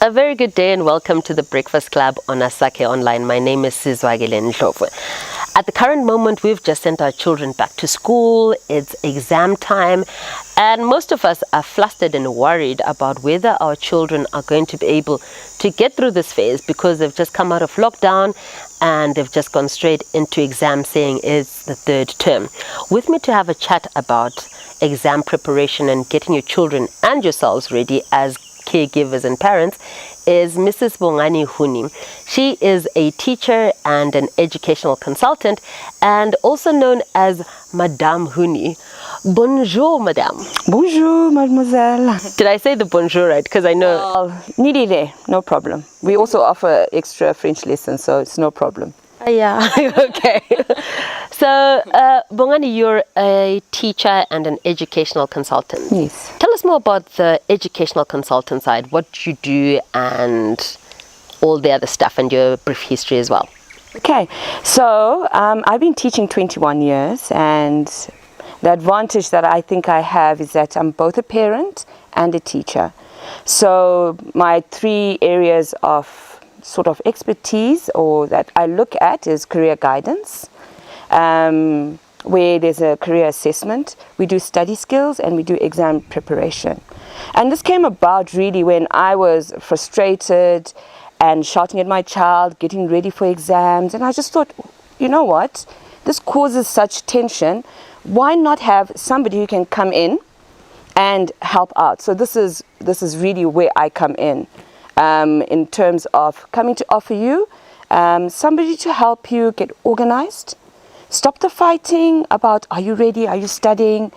A very good day and welcome to the Breakfast Club on Asake Online. My name is Sizwakele Ndlovu. At the current moment, we've just sent our children back to school. It's exam time, and most of us are flustered and worried about whether our children are going to be able to get through this phase because they've just come out of lockdown and they've just gone straight into exam, saying it's the third term. With me to have a chat about exam preparation and getting your children and yourselves ready as caregivers and parents is Mrs. Bongani Huni. She is a teacher and an educational consultant and also known as Madame Huni. Bonjour, Madame. Bonjour, mademoiselle. Did I say the bonjour right? Because I know... Nearly there, no problem. We also offer extra French lessons, so it's no problem. Yeah, okay. So, Bongani, you're a teacher and an educational consultant. Yes. Tell us more about the educational consultant side, what you do and all the other stuff, and your brief history as well. Okay, so I've been teaching 21 years, and the advantage that I think I have is that I'm both a parent and a teacher. So my three areas of sort of expertise or that I look at is career guidance, where there's a career assessment. We do study skills and we do exam preparation. And this came about really when I was frustrated and shouting at my child, getting ready for exams. And I just thought, you know what, this causes such tension. Why not have somebody who can come in and help out? So this is really where I come in terms of coming to offer you somebody to help you get organized, stop the fighting about are you ready, are you studying.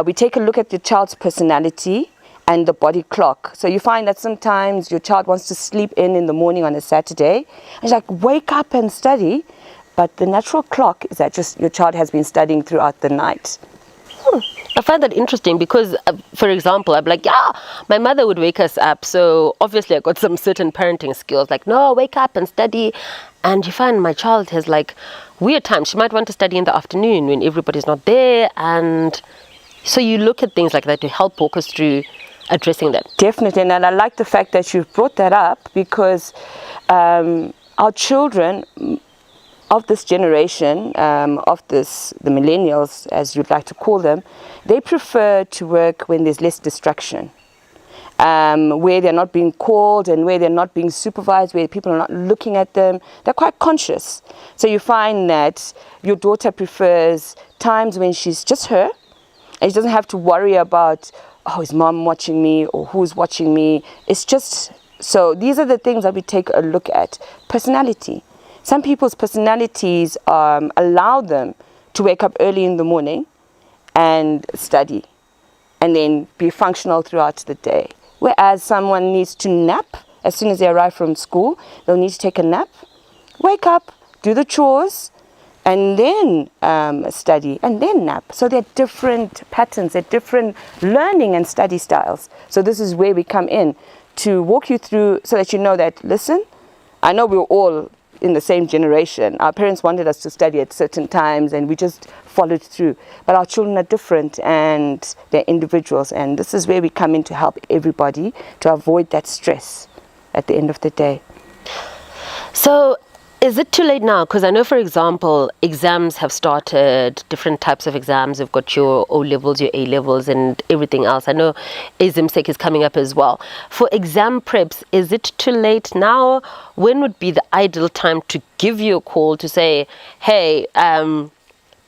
We take a look at your child's personality and the body clock. So you find that sometimes your child wants to sleep in the morning on a Saturday. And it's like, wake up and study. But the natural clock is that just your child has been studying throughout the night. I find that interesting because, for example, I'm like, yeah, my mother would wake us up. So obviously I got some certain parenting skills like, no, wake up and study. And you find my child has like weird times. She might want to study in the afternoon when everybody's not there. And so you look at things like that to help walk us through addressing that. Definitely. And I like the fact that you've brought that up because our children of this generation, the millennials, as you'd like to call them, they prefer to work when there's less distraction, where they're not being called and where they're not being supervised, where people are not looking at them. They're quite conscious. So you find that your daughter prefers times when she's just her, and she doesn't have to worry about, oh, is mom watching me or who's watching me? It's just, so these are the things that we take a look at. Personality. Some people's personalities allow them to wake up early in the morning and study and then be functional throughout the day. Whereas someone needs to nap as soon as they arrive from school. They'll need to take a nap, wake up, do the chores, and then study and then nap. So they're different patterns, they're different learning and study styles. So this is where we come in to walk you through so that you know that, listen, I know we're all in the same generation. Our parents wanted us to study at certain times and we just followed through. But our children are different and they're individuals, and this is where we come in to help everybody to avoid that stress at the end of the day. So is it too late now? Because I know, for example, exams have started, different types of exams. You've got your O-levels, your A-levels and everything else. I know Izimsek is coming up as well. For exam preps, is it too late now? When would be the ideal time to give you a call to say, hey,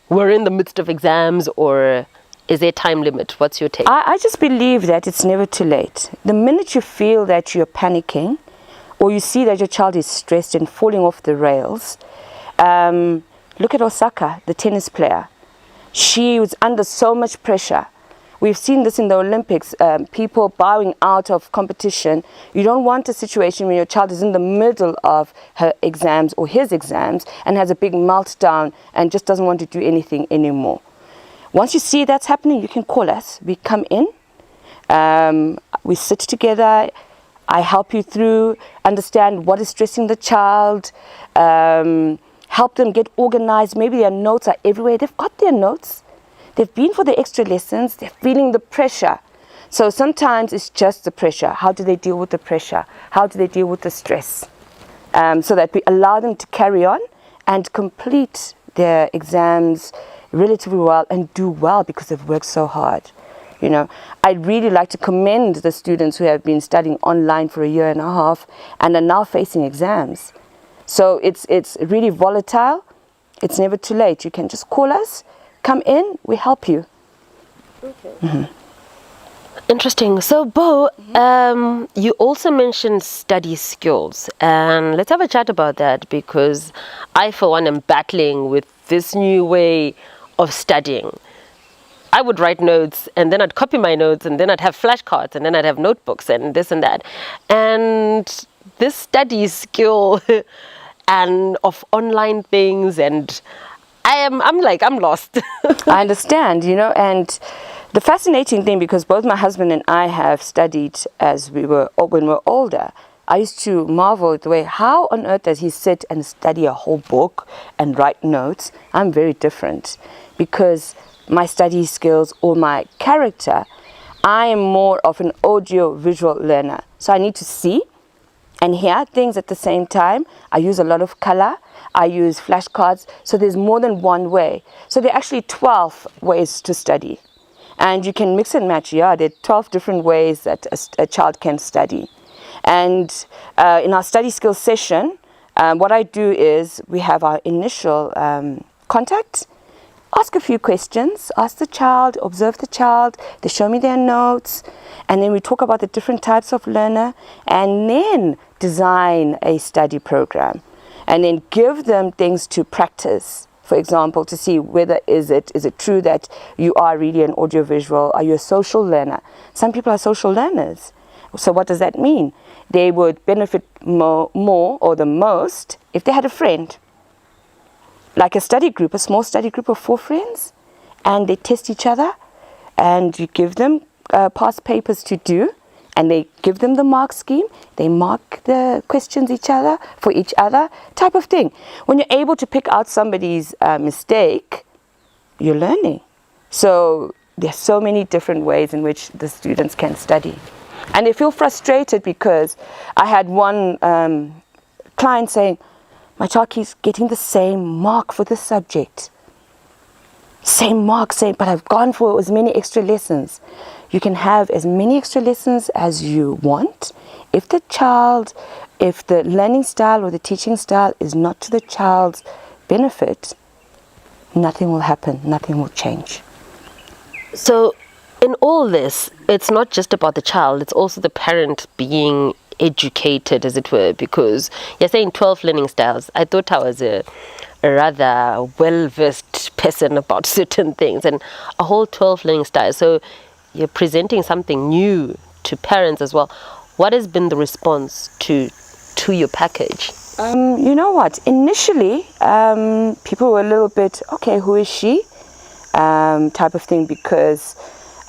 we're in the midst of exams, or is there a time limit? What's your take? I just believe that it's never too late. The minute you feel that you're panicking, or you see that your child is stressed and falling off the rails, look at Osaka, the tennis player. She was under so much pressure. We've seen this in the Olympics, people bowing out of competition. You don't want a situation where your child is in the middle of her exams or his exams and has a big meltdown and just doesn't want to do anything anymore. Once you see that's happening, you can call us. We come in, we sit together, I help you through, understand what is stressing the child, help them get organized. Maybe their notes are everywhere. They've got their notes. They've been for the extra lessons. They're feeling the pressure. So sometimes it's just the pressure. How do they deal with the pressure? How do they deal with the stress? So that we allow them to carry on and complete their exams relatively well and do well because they've worked so hard. You know, I'd really like to commend the students who have been studying online for a year and a half and are now facing exams. So it's really volatile. It's never too late. You can just call us, come in, we help you. Okay. Mm-hmm. Interesting. So, Bo, you also mentioned study skills, and let's have a chat about that, because I, for one, am battling with this new way of studying. I would write notes, and then I'd copy my notes, and then I'd have flashcards, and then I'd have notebooks, and this and that. And this study skill and of online things, and I'm lost. I understand, you know, and the fascinating thing, because both my husband and I have studied when we were older, I used to marvel at the way, how on earth does he sit and study a whole book and write notes? I'm very different, because my study skills or my character, I am more of an audio-visual learner. So I need to see and hear things at the same time. I use a lot of color. I use flashcards. So there's more than one way. So there are actually 12 ways to study. And you can mix and match. Yeah, there are 12 different ways that a child can study. And in our study skills session, what I do is we have our initial contact, ask a few questions, ask the child, observe the child, they show me their notes, and then we talk about the different types of learner, and then design a study program, and then give them things to practice. For example, to see whether is it true that you are really an audiovisual, are you a social learner? Some people are social learners. So what does that mean? They would benefit more or the most if they had a friend. Like a study group, a small study group of 4 friends, and they test each other, and you give them past papers to do, and they give them the mark scheme. They mark the questions for each other, type of thing. When you're able to pick out somebody's mistake, you're learning. So there's so many different ways in which the students can study. And they feel frustrated, because I had one client saying, my child keeps getting the same mark for this subject. Same mark, but I've gone for as many extra lessons. You can have as many extra lessons as you want. If the learning style or the teaching style is not to the child's benefit, nothing will happen, nothing will change. So in all this, it's not just about the child, it's also the parent being educated, as it were, because you're saying 12 learning styles. I thought I was a rather well-versed person about certain things, and a whole 12 learning styles. So you're presenting something new to parents as well. What has been the response to your package? You know what? Initially, people were a little bit, okay, who is she? Type of thing, because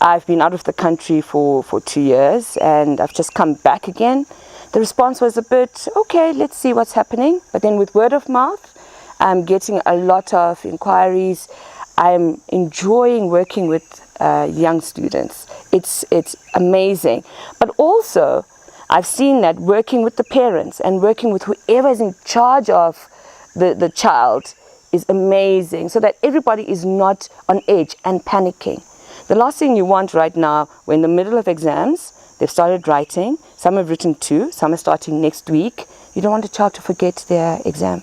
I've been out of the country for 2 years, and I've just come back again. The response was a bit, okay, let's see what's happening. But then with word of mouth, I'm getting a lot of inquiries. I'm enjoying working with young students. It's amazing. But also, I've seen that working with the parents and working with whoever is in charge of the child is amazing, so that everybody is not on edge and panicking. The last thing you want right now, we're in the middle of exams, they've started writing, some have written 2, some are starting next week. You don't want a child to forget their exam,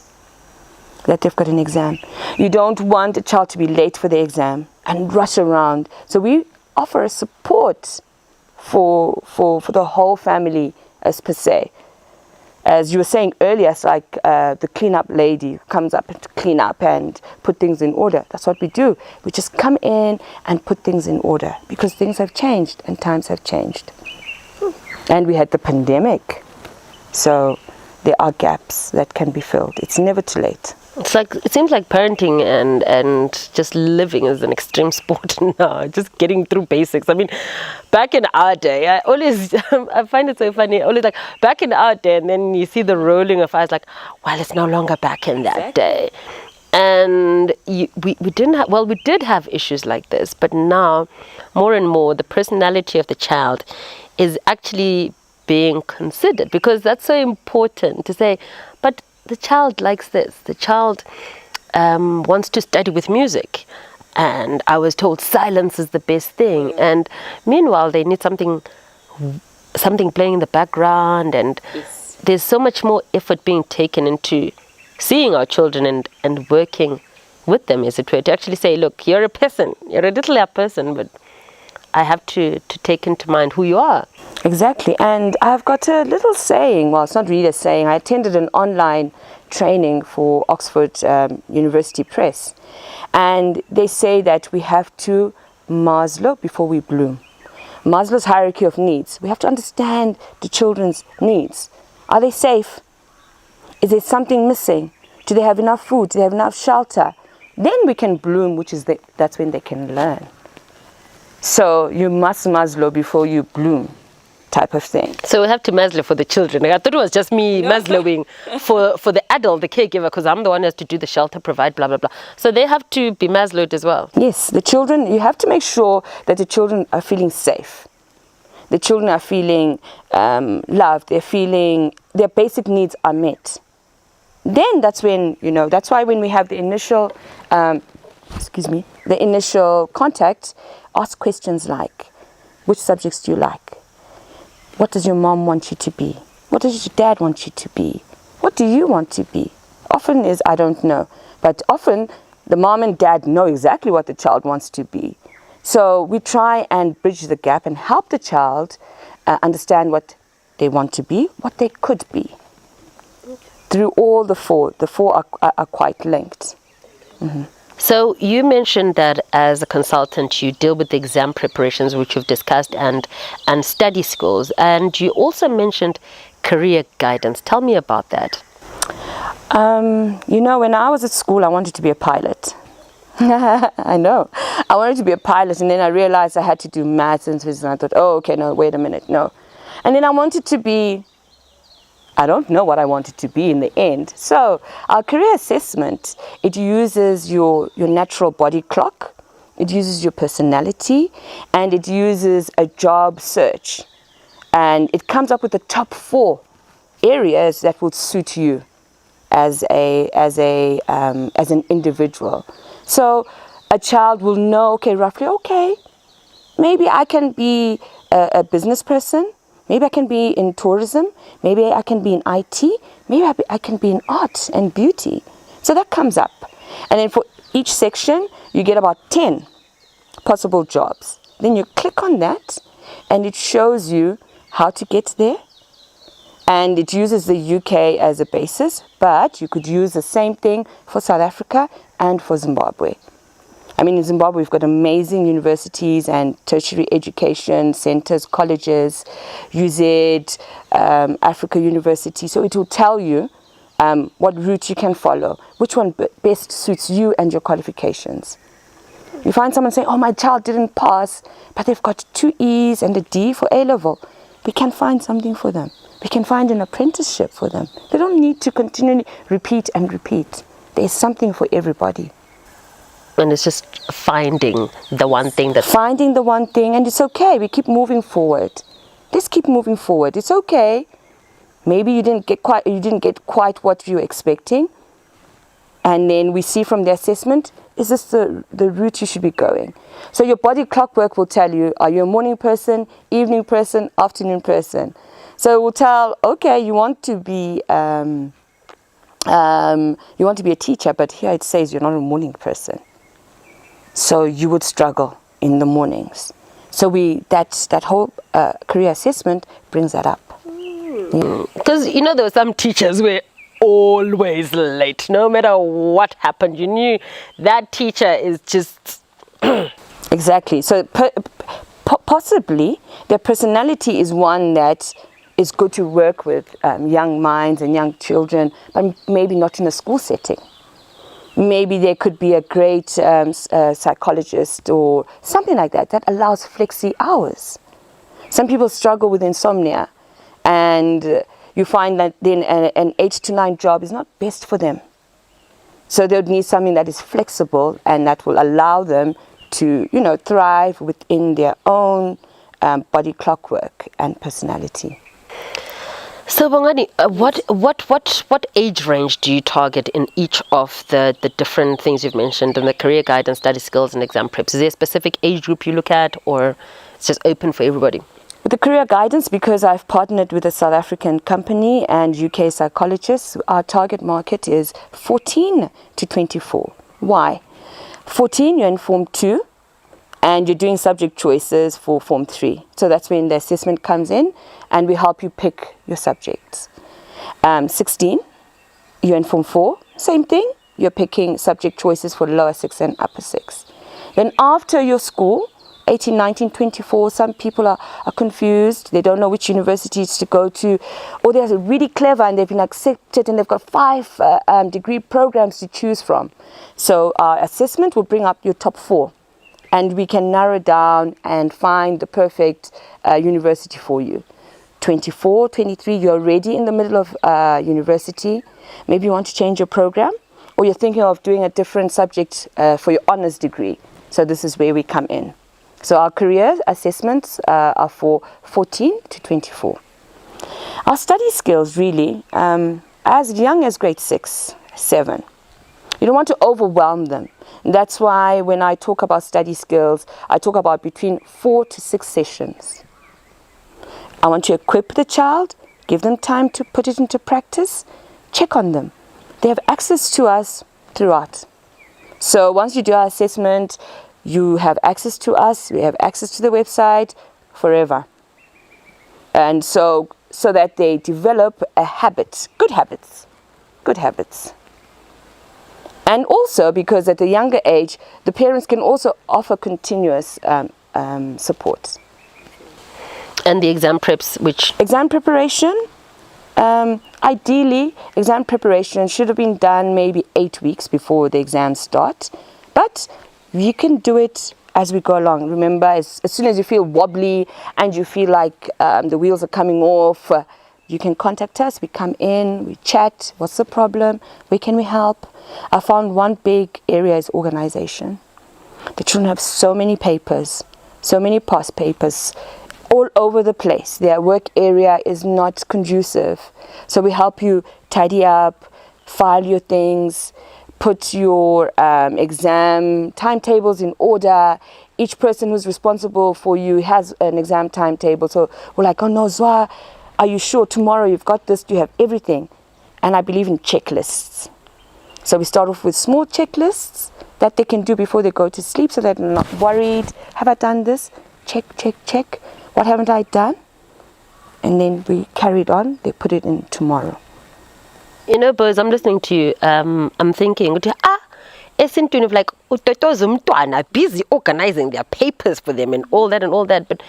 that they've got an exam. You don't want a child to be late for the exam and rush around. So we offer a support for the whole family, as per se. As you were saying earlier, it's like the cleanup lady comes up to clean up and put things in order. That's what we do. We just come in and put things in order, because things have changed and times have changed. And we had the pandemic. So there are gaps that can be filled. It's never too late. It seems like parenting and just living is an extreme sport now, just getting through basics. I mean, back in our day, I find it so funny, always like, back in our day, and then you see the rolling of eyes like, well, it's no longer back in that day. And we didn't have, well, we did have issues like this, but now more and more the personality of the child is actually being considered, because that's so important to say, but the child likes this, the child wants to study with music, and I was told silence is the best thing, and meanwhile they need something playing in the background, and there's so much more effort being taken into seeing our children and working with them, as it were, to actually say, look, you're a person, you're a little person, but I have to take into mind who you are. Exactly. And I've got a little saying, well, it's not really a saying. I attended an online training for Oxford University Press, and they say that we have to Maslow before we bloom. Maslow's hierarchy of needs. We have to understand the children's needs. Are they safe? Is there something missing? Do they have enough food? Do they have enough shelter? Then we can bloom, that's when they can learn. So you must Maslow before you bloom, type of thing. So we have to Maslow for the children. I thought it was just me Maslowing for the adult, the caregiver, because I'm the one who has to do the shelter, provide, blah, blah, blah. So they have to be Maslowed as well. Yes, the children, you have to make sure that the children are feeling safe. The children are feeling loved. They're feeling their basic needs are met. Then that's when, that's why when we have the initial, the initial contact, ask questions like, which subjects do you like? What does your mom want you to be? What does your dad want you to be? What do you want to be? Often is, I don't know. But often the mom and dad know exactly what the child wants to be. So we try and bridge the gap and help the child understand what they want to be, what they could be. Through all the four are quite linked. Mm-hmm. So you mentioned that as a consultant you deal with the exam preparations, which you've discussed, and study skills, and you also mentioned career guidance. Tell me about that. When I was at school, I wanted to be a pilot. I know. I wanted to be a pilot, and then I realized I had to do maths and physics, and I thought, oh, okay, no, wait a minute, no. And then I wanted to be, I don't know what I wanted to be in the end. So our career assessment, it uses your natural body clock, it uses your personality, and it uses a job search. And it comes up with the top 4 areas that would suit you as an individual. So a child will know, roughly, maybe I can be a business person. Maybe I can be in tourism, maybe I can be in IT, maybe I can be in art and beauty. So that comes up. And then for each section, you get about 10 possible jobs. Then you click on that, and it shows you how to get there. And it uses the UK as a basis, but you could use the same thing for South Africa and for Zimbabwe. I mean, in Zimbabwe, we've got amazing universities and tertiary education centers, colleges, UZ, Africa University. So it will tell you what route you can follow, which one best suits you and your qualifications. You find someone saying, oh, my child didn't pass, but they've got 2 E's and a D for A-level. We can find something for them. We can find an apprenticeship for them. They don't need to continually repeat and repeat. There's something for everybody. And it's just finding the one thing that... Finding the one thing, and it's okay. We keep moving forward. Let's keep moving forward. It's okay. Maybe you didn't get quite what you were expecting. And then we see from the assessment, is this the route you should be going? So your body clockwork will tell you, are you a morning person, evening person, afternoon person? So it will tell, okay, you want to be a teacher, but here it says you're not a morning person. So you would struggle in the mornings. So that whole career assessment brings that up. Because, there were some teachers were always late. No matter what happened, you knew that teacher is just... Exactly. So possibly their personality is one that is good to work with young minds and young children, but maybe not in a school setting. Maybe there could be a great psychologist or something like that allows flexi hours. Some people struggle with insomnia, and you find that then an 8 to 9 job is not best for them. So they would need something that is flexible and that will allow them to, thrive within their own body clockwork and personality. So Bongani, what age range do you target in each of the different things you've mentioned in the career guidance, study skills and exam preps? Is there a specific age group you look at, or it's just open for everybody? With the career guidance, because I've partnered with a South African company and UK psychologists, our target market is 14 to 24. Why? 14, you're in Form 2 and you're doing subject choices for Form 3. So that's when the assessment comes in and we help you pick your subjects. 16, you're in Form 4, same thing. You're picking subject choices for lower 6 and upper 6. Then after your school, 18, 19, 24, some people are confused. They don't know which universities to go to, or they're really clever and they've been accepted and they've got 5 degree programs to choose from. So our assessment will bring up your top 4 and we can narrow down and find the perfect university for you. 24, 23, you're already in the middle of university. Maybe you want to change your program, or you're thinking of doing a different subject for your honors degree. So this is where we come in. So our career assessments are for 14 to 24. Our study skills really, as young as grade 6, 7. You don't want to overwhelm them. And that's why when I talk about study skills, I talk about between 4 to 6 sessions. I want to equip the child, give them time to put it into practice, check on them. They have access to us throughout. So once you do our assessment, you have access to us, we have access to the website forever. And so that they develop a habit, good habits. And also because at a younger age, the parents can also offer continuous support. And the exam preps, which? Exam preparation, ideally, exam preparation should have been done maybe 8 weeks before the exams start. But you can do it as we go along. Remember, as soon as you feel wobbly and you feel like the wheels are coming off, you can contact us. We come in, we chat. What's the problem? Where can we help? I found one big area is organization. The children have so many papers, so many past papers all over the place. Their work area is not conducive. So we help you tidy up, file your things, put your exam timetables in order. Each person who's responsible for you has an exam timetable. So we're like, oh no, Zwa, are you sure tomorrow you've got this? Do you have everything? And I believe in checklists. So we start off with small checklists that they can do before they go to sleep so that they're not worried. Have I done this? Check, check, check. What haven't I done? And then we carry it on. They put it in tomorrow. You know, Boz, I'm listening to you. I'm thinking, esintwini of like are busy organizing their papers for them and all that. But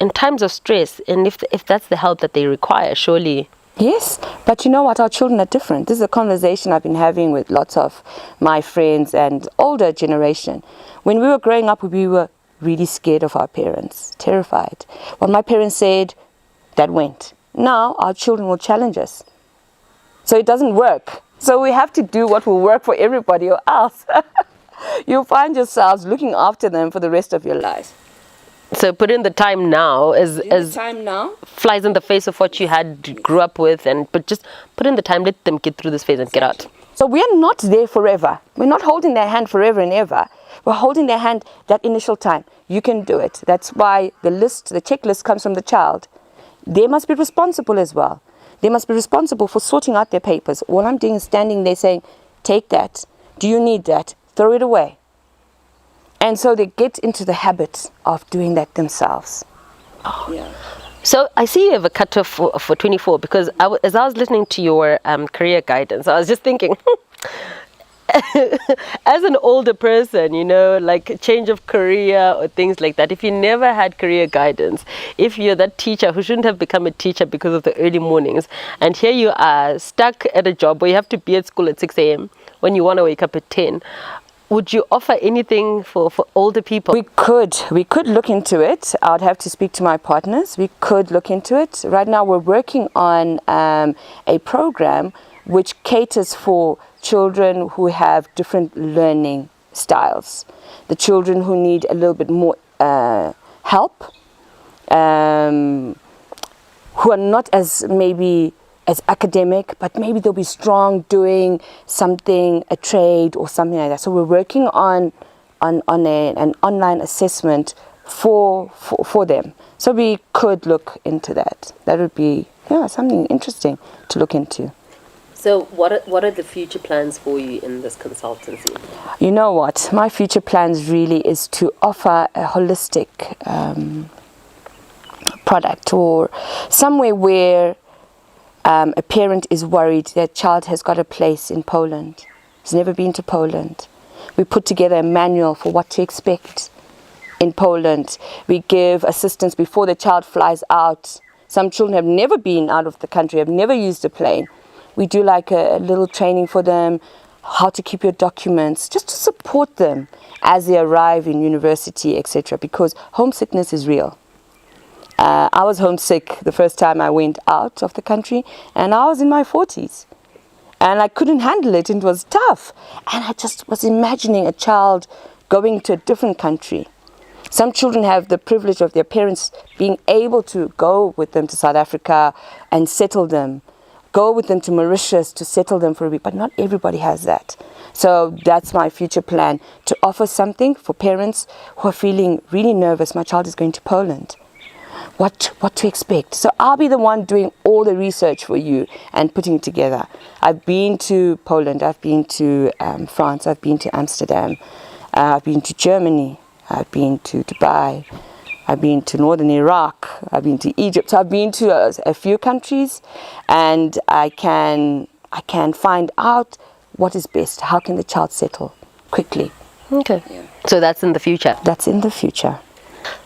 in times of stress, and if that's the help that they require, surely. Yes, but you know what? Our children are different. This is a conversation I've been having with lots of my friends and older generation. When we were growing up, we were really scared of our parents, terrified. What my parents said, that went. Now our children will challenge us. So it doesn't work. So we have to do what will work for everybody or else you'll find yourselves looking after them for the rest of your life. So put in the time now as time now flies in the face of what you grew up with, but just put in the time, let them get through this phase and get out. So we're not there forever. We're not holding their hand forever and ever. We're holding their hand that initial time. You can do it. That's why the checklist comes from the child. They must be responsible as well. They must be responsible for sorting out their papers. All I'm doing is standing there saying, take that. Do you need that? Throw it away. And so they get into the habit of doing that themselves. Oh. Yeah. So I see you have a cutoff for 24 because as I was listening to your career guidance, I was just thinking, as an older person, you know, like change of career or things like that, if you never had career guidance, if you're that teacher who shouldn't have become a teacher because of the early mornings, and here you are stuck at a job where you have to be at school at 6 a.m. when you want to wake up at 10, would you offer anything for older people? We could look into it. I would have to speak to my partners. We could look into it. Right now we're working on a program which caters for children who have different learning styles. The children who need a little bit more help, who are not as maybe as academic, but maybe they'll be strong doing something, a trade or something like that. So we're working on an online assessment for them. So we could look into that. That would be something interesting to look into. So what are the future plans for you in this consultancy? You know what? My future plans really is to offer a holistic product, or somewhere where a parent is worried their child has got a place in Poland, has never been to Poland. We put together a manual for what to expect in Poland. We give assistance before the child flies out. Some children have never been out of the country, have never used a plane. We do like a little training for them, how to keep your documents, just to support them as they arrive in university, etc. Because homesickness is real. I was homesick the first time I went out of the country, and I was in my 40s. And I couldn't handle it, and it was tough. And I just was imagining a child going to a different country. Some children have the privilege of their parents being able to go with them to South Africa and settle them. Go with them to Mauritius to settle them for a week, but not everybody has that. So that's my future plan, to offer something for parents who are feeling really nervous. My child is going to Poland. What to expect. So I'll be the one doing all the research for you and putting it together. I've been to Poland, I've been to France, I've been to Amsterdam, I've been to Germany, I've been to Dubai, I've been to northern Iraq, I've been to Egypt. So I've been to a few countries, and I can find out what is best. How can the child settle quickly? Okay. Yeah. So that's in the future. That's in the future.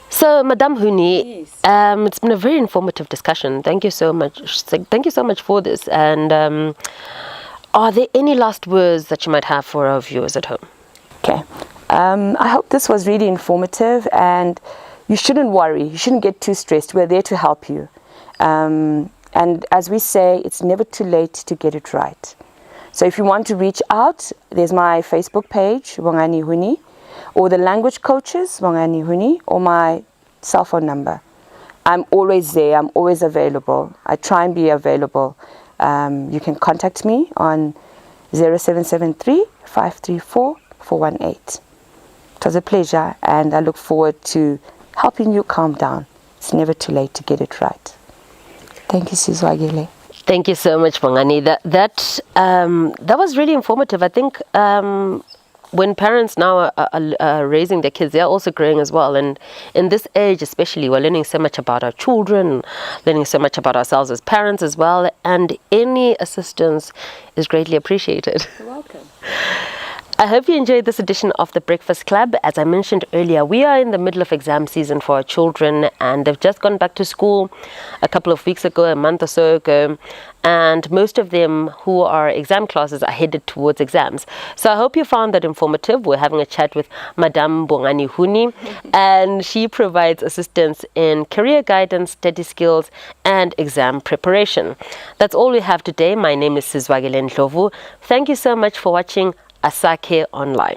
So, Madame Huni, Yes. It's been a very informative discussion. Thank you so much. Thank you so much for this. And are there any last words that you might have for our viewers at home? Okay. I hope this was really informative, and you shouldn't worry. You shouldn't get too stressed. We're there to help you. And as we say, it's never too late to get it right. So if you want to reach out, there's my Facebook page, Bongani Huni, or the language coaches, Bongani Huni, or my cell phone number. I'm always there. I'm always available. I try and be available. You can contact me on 0773 534 418. It was a pleasure, and I look forward to helping you calm down. It's never too late to get it right. Thank you, Sizwakele. Thank you so much, Bongani. That was really informative. I think when parents now are raising their kids, they're also growing as well. And in this age especially, we're learning so much about our children, learning so much about ourselves as parents as well. And any assistance is greatly appreciated. You're welcome. I hope you enjoyed this edition of The Breakfast Club. As I mentioned earlier, we are in the middle of exam season for our children, and they've just gone back to school a couple of weeks ago, a month or so ago, and most of them who are exam classes are headed towards exams. So I hope you found that informative. We're having a chat with Madame Bongani Huni, and she provides assistance in career guidance, study skills, and exam preparation. That's all we have today. My name is Sizwakele Ndlovu. Thank you so much for watching Asake Online.